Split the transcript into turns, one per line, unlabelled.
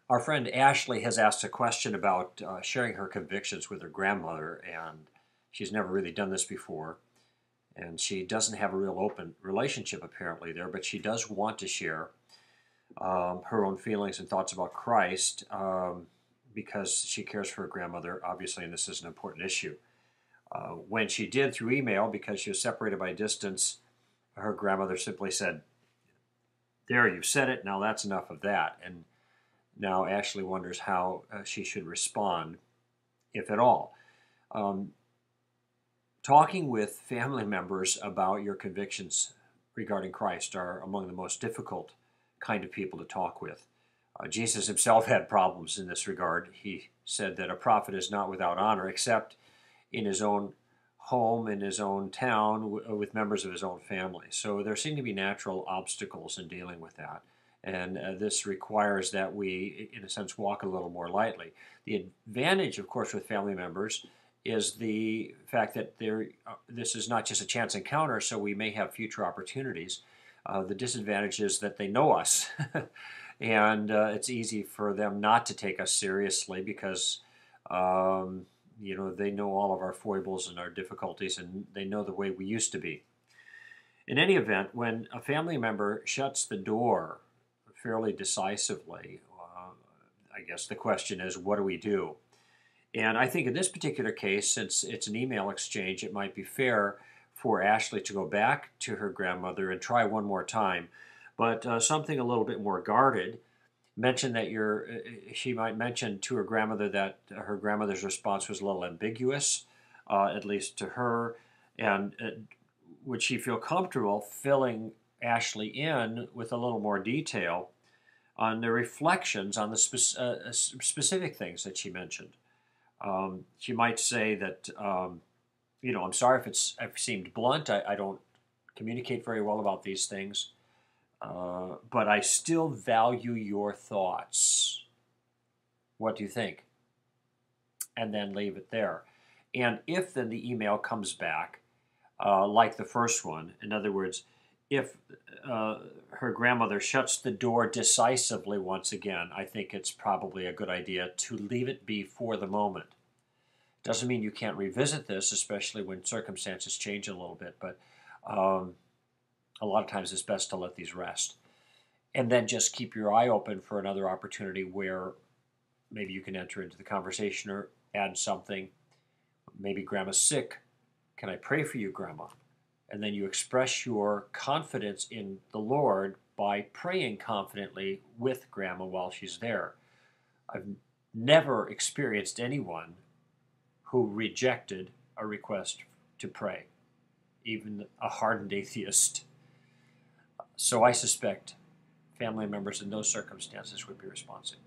Our friend Ashley has asked a question about sharing her convictions with her grandmother, and she's never really done this before. And she doesn't have a real open relationship apparently there, but she does want to share her own feelings and thoughts about Christ because she cares for her grandmother, obviously, and this is an important issue. When she did through email, because she was separated by distance, her grandmother simply said, "There, you've said it, now that's enough of that." And now Ashley wonders how she should respond, if at all. Um, Talking with family members about your convictions regarding Christ are among the most difficult kind of people to talk with. Jesus himself had problems in this regard. He said that a prophet is not without honor except in his own home, in his own town, with members of his own family. So there seem to be natural obstacles in dealing with that. And this requires that we, in a sense, walk a little more lightly. The advantage, of course, with family members is the fact that this is not just a chance encounter, so we may have future opportunities. The disadvantage is that they know us, and it's easy for them not to take us seriously because they know all of our foibles and our difficulties, and they know the way we used to be. In any event, when a family member shuts the door fairly decisively, I guess the question is, what do we do? And I think in this particular case, since it's an email exchange, it might be fair for Ashley to go back to her grandmother and try one more time, but something a little bit more guarded. Mention that she might mention to her grandmother that her grandmother's response was a little ambiguous, at least to her, and would she feel comfortable filling Ashley in with a little more detail on the reflections on the specific things that she mentioned. She might say that, I'm sorry if I've seemed blunt. I don't communicate very well about these things, but I still value your thoughts. What do you think? And then leave it there. And if then the email comes back, like the first one, in other words, if her grandmother shuts the door decisively once again, I think it's probably a good idea to leave it be for the moment. Doesn't mean you can't revisit this, especially when circumstances change a little bit, but a lot of times it's best to let these rest. And then just keep your eye open for another opportunity where maybe you can enter into the conversation or add something. Maybe grandma's sick. Can I pray for you, grandma? And then you express your confidence in the Lord by praying confidently with grandma while she's there. I've never experienced anyone who rejected a request to pray, even a hardened atheist. So I suspect family members in those circumstances would be responsive.